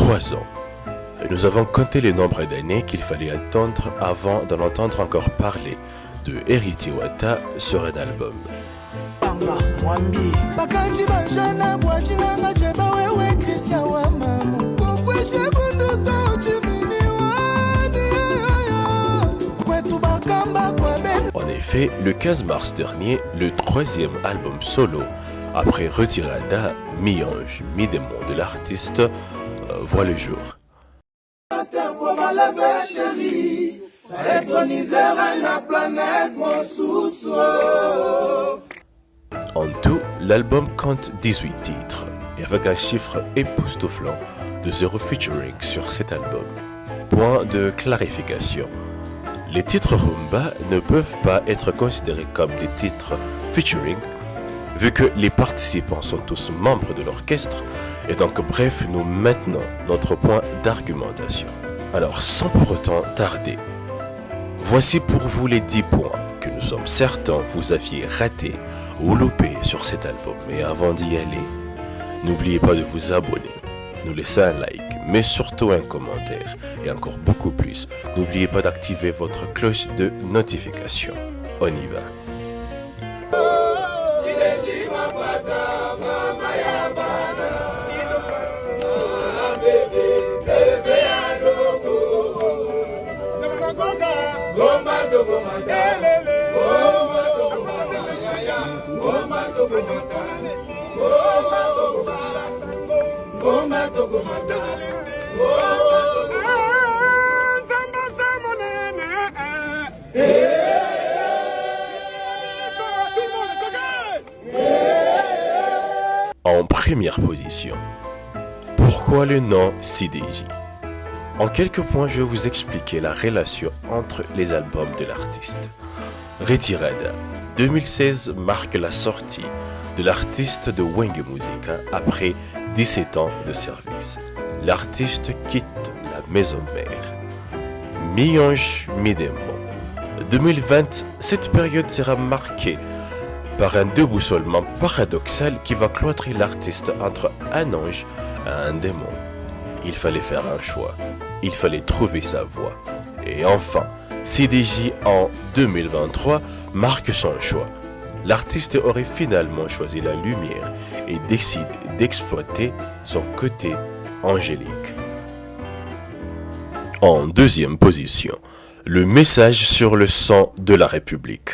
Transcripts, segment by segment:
3 ans. Nous avons compté le nombre d'années qu'il fallait attendre avant d'en entendre encore parler de Héritier Wata sur un album. En effet, le 15 mars dernier, le 3e album solo, après Retirada, Mi-Ange, Mi-Démon de l'artiste, voit le jour. En tout, l'album compte 18 titres, et avec un chiffre époustouflant de 0 featuring sur cet album. Point de clarification. Les titres rumba ne peuvent pas être considérés comme des titres featuring, vu que les participants sont tous membres de l'orchestre, et donc bref, nous maintenons notre point d'argumentation. Alors, sans pour autant tarder, voici pour vous les 10 points que nous sommes certains vous aviez ratés ou loupés sur cet album. Mais avant d'y aller, n'oubliez pas de vous abonner, nous laisser un like, mais surtout un commentaire, et encore beaucoup plus, n'oubliez pas d'activer votre cloche de notification. On y va. En première position, pourquoi le nom CDJ? En quelques points, je vais vous expliquer la relation entre les albums de l'artiste. Retirada 2016 marque la sortie de l'artiste de Wenge Musica après 17 ans de service. L'artiste quitte la maison mère. Mi-Ange, Mi-Démon 2020, cette période sera marquée par un déboussolement paradoxal qui va cloîtrer l'artiste entre un ange et un démon. Il fallait faire un choix, il fallait trouver sa voie. Et enfin, CDJ en 2023 marque son choix. L'artiste aurait finalement choisi la lumière et décide d'exploiter son côté angélique. En deuxième position, le message sur le sang de la République.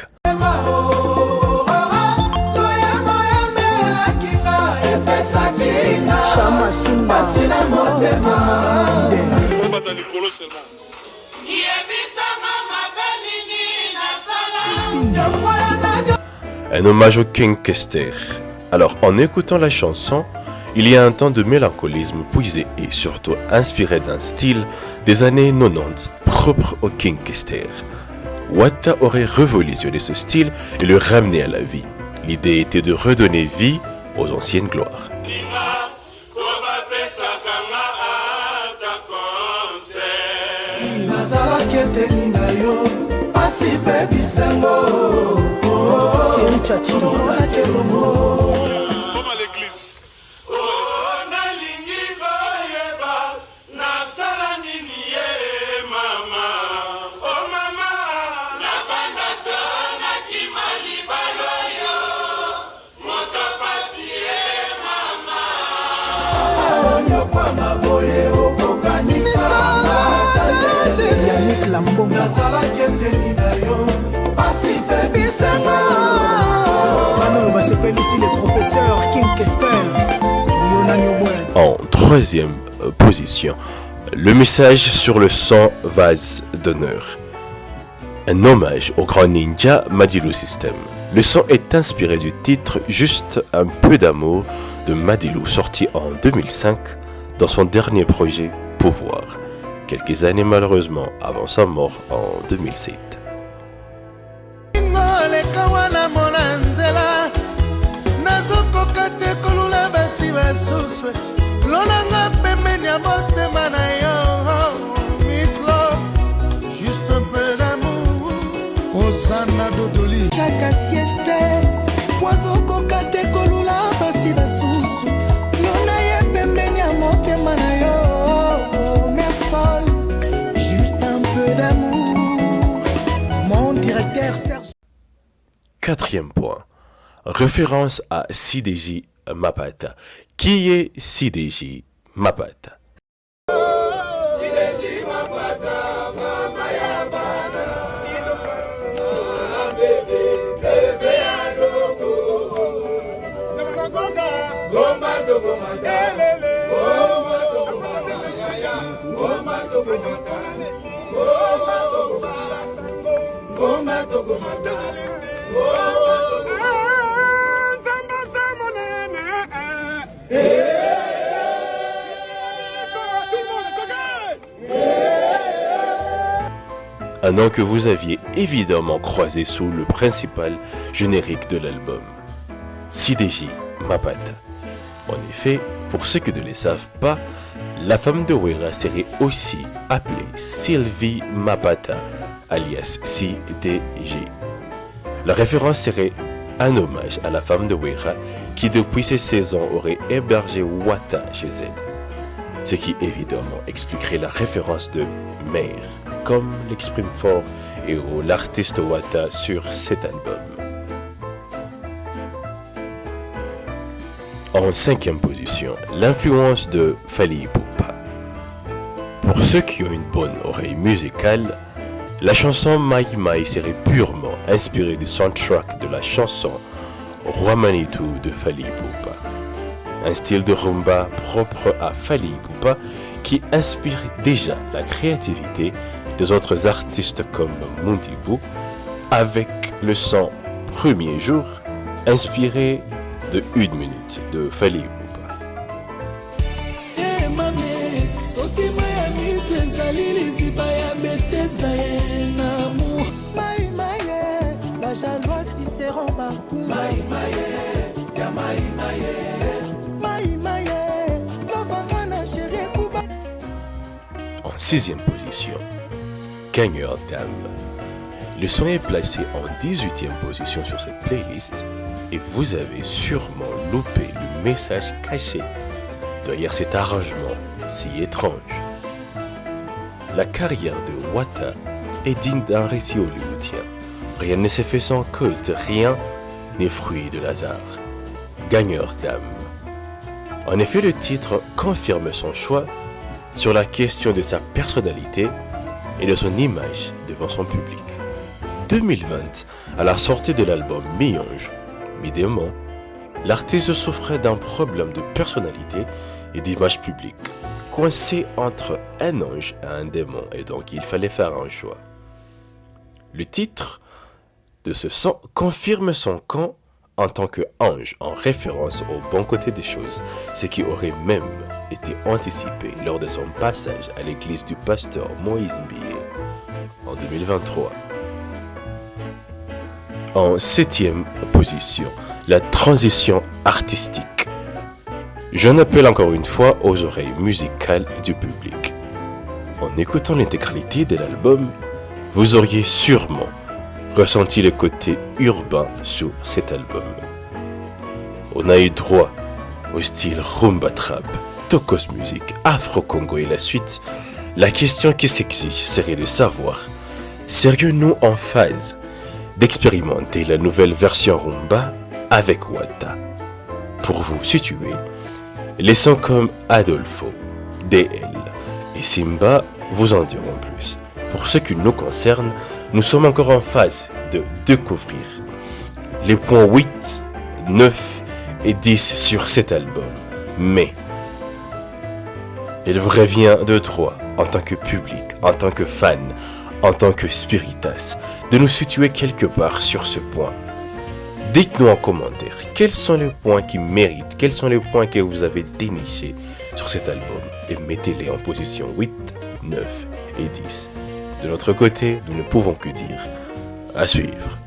Un hommage au King Kester. Alors, en écoutant la chanson, il y a un temps de mélancolisme puisé et surtout inspiré d'un style des années 90 propre au King Kester. Wata aurait révolutionné ce style et le ramené à la vie. L'idée était de redonner vie aux anciennes gloires. En troisième position, le message sur le sang vase d'honneur. Un hommage au grand ninja Madilu System. Le son est inspiré du titre Juste un peu d'amour de Madilu, sorti en 2005 dans son dernier projet Pouvoir, quelques années malheureusement avant sa mort en 2007. Juste un peu d'amour, on s'en a dodoli. Chaque sieste, oiseau coca te colula, basi basusu. Lona ye pembeni ya motema na yo. 4e point, référence à CDJ Mapata. Qui est CDJ Mapata? Un nom que vous aviez évidemment croisé sous le principal générique de l'album, CDJ Mapata. En effet, pour ceux qui ne le savent pas, la femme de Wera serait aussi appelée Sylvie Mapata, alias CDJ. La référence serait un hommage à la femme de Wera qui depuis ses 16 ans aurait hébergé Wata chez elle. Ce qui évidemment expliquerait la référence de mère, comme l'exprime fort Héros, l'artiste Wata sur cet album. En 5e position, l'influence de Fally Ipupa. Pour ceux qui ont une bonne oreille musicale, la chanson Mai Mai serait purement inspirée du soundtrack de la chanson Roi Manitou de Fally Ipupa. Un style de rumba propre à Fally Ipupa qui inspire déjà la créativité des autres artistes comme Mundibu, avec le son Premier Jour inspiré de 1 minute de Fally Ipupa. En 6e position, Gagneur d'âme. Le son est placé en 18e position sur cette playlist et vous avez sûrement loupé le message caché derrière cet arrangement si étrange. La carrière de Wata est digne d'un récit hollywoodien. Rien ne s'est fait sans cause de rien n'est fruit de hasard. Gagneur d'âme. En effet, le titre confirme son choix sur la question de sa personnalité et de son image devant son public. 2020, à la sortie de l'album Mi-Ange, Mi-Démon, l'artiste souffrait d'un problème de personnalité et d'image publique, coincé entre un ange et un démon, et donc il fallait faire un choix. Le titre de ce son confirme son camp en tant qu'ange, en référence au bon côté des choses, ce qui aurait même été anticipé lors de son passage à l'église du pasteur Moïse Mbié en 2023. En 7e position, la transition artistique. J'en appelle encore une fois aux oreilles musicales du public. En écoutant l'intégralité de l'album, vous auriez sûrement ressenti le côté urbain sur cet album. On a eu droit au style rumba trap, tokos music, afro-congo et la suite. La question qui s'exige serait de savoir, serions-nous en phase d'expérimenter la nouvelle version rumba avec Wata? Pour vous situer, les sons comme Adolfo, DL et Simba vous en diront plus. Pour ce qui nous concerne, nous sommes encore en phase de découvrir les points 8, 9 et 10 sur cet album. Mais il vous revient de droit, en tant que public, en tant que fan, en tant que spiritas, de nous situer quelque part sur ce point. Dites-nous en commentaire quels sont les points qui méritent, quels sont les points que vous avez dénichés sur cet album et mettez-les en position 8, 9 et 10. De notre côté, nous ne pouvons que dire à suivre.